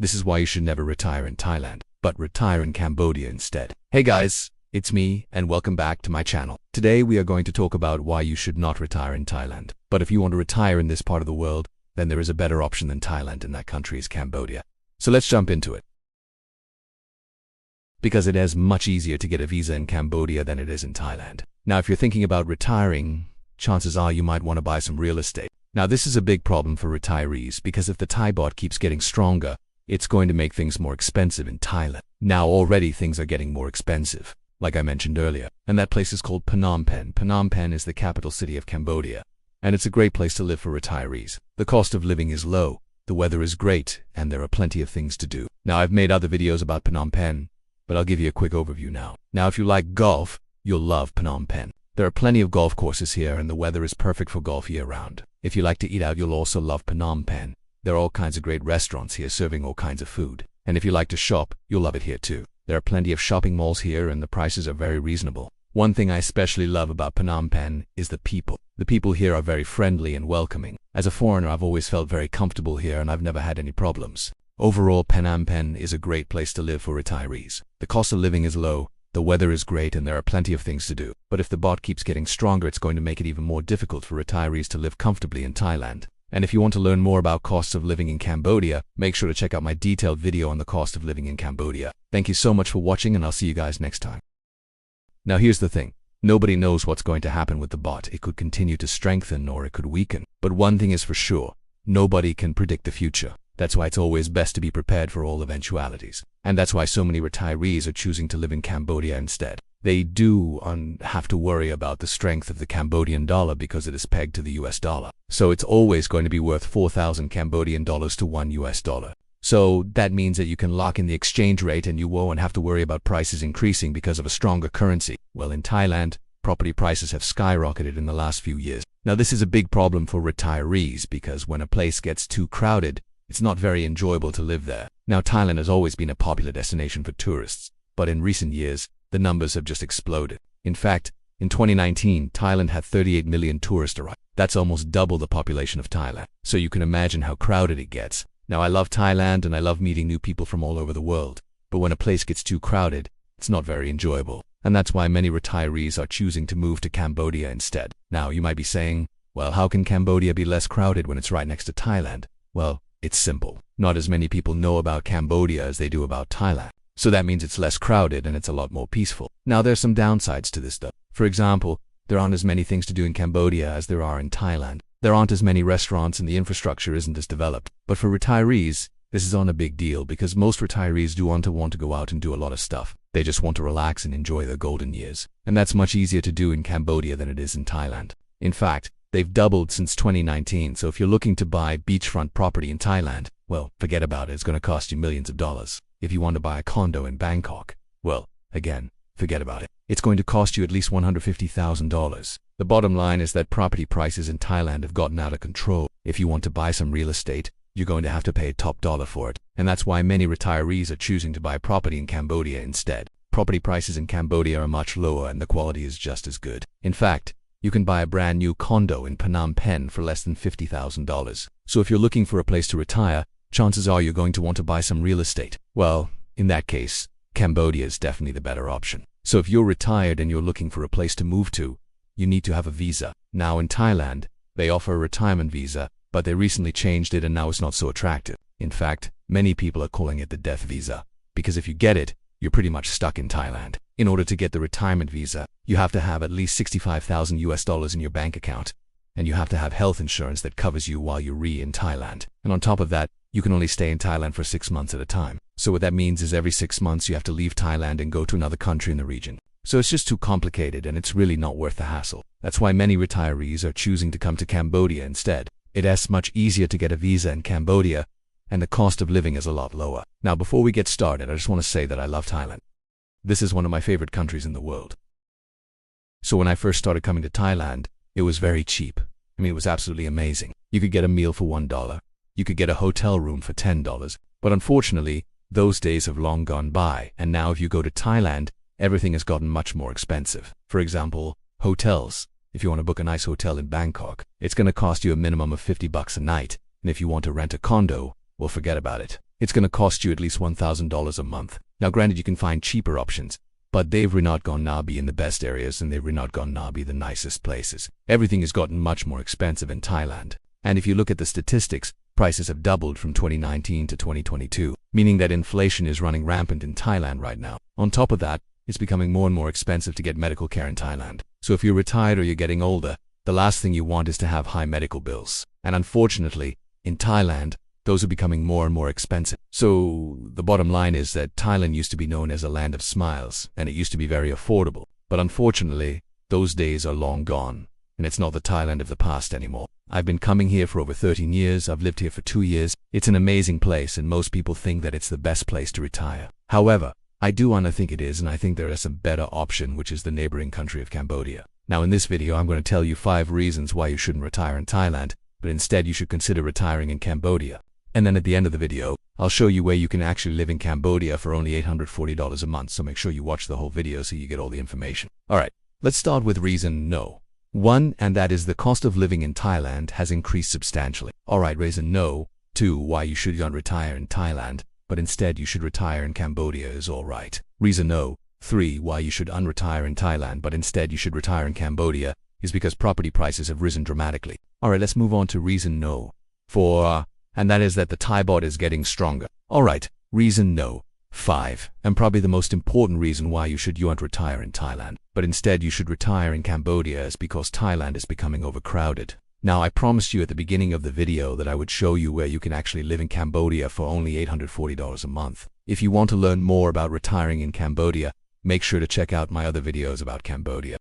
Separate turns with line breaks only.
This is why you should never retire in Thailand, but retire in Cambodia instead. Hey guys, it's me, and welcome back to my channel. Today we are going to talk about why you should not retire in Thailand. But if you want to retire in this part of the world, then there is a better option than Thailand, and that country is Cambodia. So let's jump into it. Because it is much easier to get a visa in Cambodia than it is in Thailand. Now if you're thinking about retiring, chances are you might want to buy some real estate. Now this is a big problem for retirees because if the Thai baht keeps getting stronger, it's going to make things more expensive in Thailand. Now already things are getting more expensive, like I mentioned earlier, and that place is called Phnom Penh. Phnom Penh is the capital city of Cambodia, and it's a great place to live for retirees. The cost of living is low, the weather is great, and there are plenty of things to do. Now I've made other videos about Phnom Penh, but I'll give you a quick overview now. Now if you like golf, you'll love Phnom Penh. There are plenty of golf courses here and the weather is perfect for golf year-round. If you like to eat out, you'll also love Phnom Penh. There are all kinds of great restaurants here serving all kinds of food. And if you like to shop, you'll love it here too. There are plenty of shopping malls here and the prices are very reasonable. One thing I especially love about Phnom Penh is the people. The people here are very friendly and welcoming. As a foreigner, I've always felt very comfortable here and I've never had any problems. Overall, Phnom Penh is a great place to live for retirees. The cost of living is low, the weather is great, and there are plenty of things to do. But if the baht keeps getting stronger, it's going to make it even more difficult for retirees to live comfortably in Thailand. And if you want to learn more about costs of living in Cambodia, make sure to check out my detailed video on the cost of living in Cambodia. Thank you so much for watching and I'll see you guys next time. Now here's the thing. Nobody knows what's going to happen with the baht. It could continue to strengthen or it could weaken. But one thing is for sure, nobody can predict the future. That's why it's always best to be prepared for all eventualities. And that's why so many retirees are choosing to live in Cambodia instead. They do have to worry about the strength of the Cambodian dollar because it is pegged to the US dollar. So it's always going to be worth 4,000 Cambodian dollars to $1 US. So that means that you can lock in the exchange rate and you won't have to worry about prices increasing because of a stronger currency. Well, in Thailand, property prices have skyrocketed in the last few years. Now this is a big problem for retirees because when a place gets too crowded, it's not very enjoyable to live there. Now Thailand has always been a popular destination for tourists, but in recent years, the numbers have just exploded. In fact, in 2019, Thailand had 38 million tourists arrive. That's almost double the population of Thailand. So you can imagine how crowded it gets. Now I love Thailand and I love meeting new people from all over the world, but when a place gets too crowded, it's not very enjoyable. And that's why many retirees are choosing to move to Cambodia instead. Now you might be saying, well, how can Cambodia be less crowded when it's right next to Thailand? Well, it's simple. Not as many people know about Cambodia as they do about Thailand. So that means it's less crowded and it's a lot more peaceful. Now there's some downsides to this though. For example, there aren't as many things to do in Cambodia as there are in Thailand. There aren't as many restaurants and the infrastructure isn't as developed. But for retirees, this is not a big deal because most retirees do want to go out and do a lot of stuff. They just want to relax and enjoy their golden years. And that's much easier to do in Cambodia than it is in Thailand. In fact, they've doubled since 2019, so if you're looking to buy beachfront property in Thailand, well, forget about it, it's going to cost you millions of dollars. If you want to buy a condo in Bangkok, well, again, forget about it. It's going to cost you at least $150,000. The bottom line is that property prices in Thailand have gotten out of control. If you want to buy some real estate, you're going to have to pay top dollar for it. And that's why many retirees are choosing to buy property in Cambodia instead. Property prices in Cambodia are much lower and the quality is just as good. In fact, you can buy a brand new condo in Phnom Penh for less than $50,000. So if you're looking for a place to retire, chances are you're going to want to buy some real estate. Well, in that case, Cambodia is definitely the better option. So if you're retired and you're looking for a place to move to, you need to have a visa. Now in Thailand, they offer a retirement visa, but they recently changed it and now it's not so attractive. In fact, many people are calling it the death visa, because if you get it, you're pretty much stuck in Thailand. In order to get the retirement visa, you have to have at least 65,000 US dollars in your bank account, and you have to have health insurance that covers you while you're in Thailand. And on top of that, you can only stay in Thailand for 6 months at a time. So what that means is every 6 months you have to leave Thailand and go to another country in the region. So it's just too complicated and it's really not worth the hassle. That's why many retirees are choosing to come to Cambodia instead. It is much easier to get a visa in Cambodia, and the cost of living is a lot lower. Now before we get started, I just want to say that I love Thailand. This is one of my favorite countries in the world. So when I first started coming to Thailand, it was very cheap. I mean, it was absolutely amazing. You could get a meal for $1. You could get a hotel room for $10. But unfortunately, those days have long gone by, and now if you go to Thailand, everything has gotten much more expensive. For example, hotels. If you want to book a nice hotel in Bangkok, it's going to cost you a minimum of $50 a night. And if you want to rent a condo, well, forget about it. it's going to cost you at least $1,000 a month. Now granted, you can find cheaper options, but they've not gonna be in the best areas and they've not gonna be the nicest places. Everything has gotten much more expensive in Thailand. And if you look at the statistics, prices have doubled from 2019 to 2022, meaning that inflation is running rampant in Thailand right now. On top of that, it's becoming more and more expensive to get medical care in Thailand. So if you're retired or you're getting older, the last thing you want is to have high medical bills. And unfortunately, in Thailand, those are becoming more and more expensive. So the bottom line is that Thailand used to be known as a land of smiles, and it used to be very affordable. But unfortunately, those days are long gone, and it's not the Thailand of the past anymore. I've been coming here for over 13 years. I've lived here for 2 years. It's an amazing place, and most people think that it's the best place to retire. However, I do want to think it is, and I think there is some better option, which is the neighboring country of Cambodia. Now in this video, I'm going to tell you 5 reasons why you shouldn't retire in Thailand, but instead you should consider retiring in Cambodia. And then at the end of the video, I'll show you where you can actually live in Cambodia for only $840 a month, so make sure you watch the whole video so you get all the information. Alright, let's start with reason no. 1, and that is the cost of living in Thailand has increased substantially. Alright, reason no. 2, why you should not retire in Thailand, but instead you should retire in Cambodia is alright. Reason no. 3, why you should unretire in Thailand, but instead you should retire in Cambodia is because property prices have risen dramatically. Alright, let's move on to reason no. 4, and that is that the Thai baht is getting stronger. Alright, reason no. 5, and probably the most important reason why you should not retire in Thailand, but instead you should retire in Cambodia is because Thailand is becoming overcrowded. Now I promised you at the beginning of the video that I would show you where you can actually live in Cambodia for only $840 a month. If you want to learn more about retiring in Cambodia, make sure to check out my other videos about Cambodia.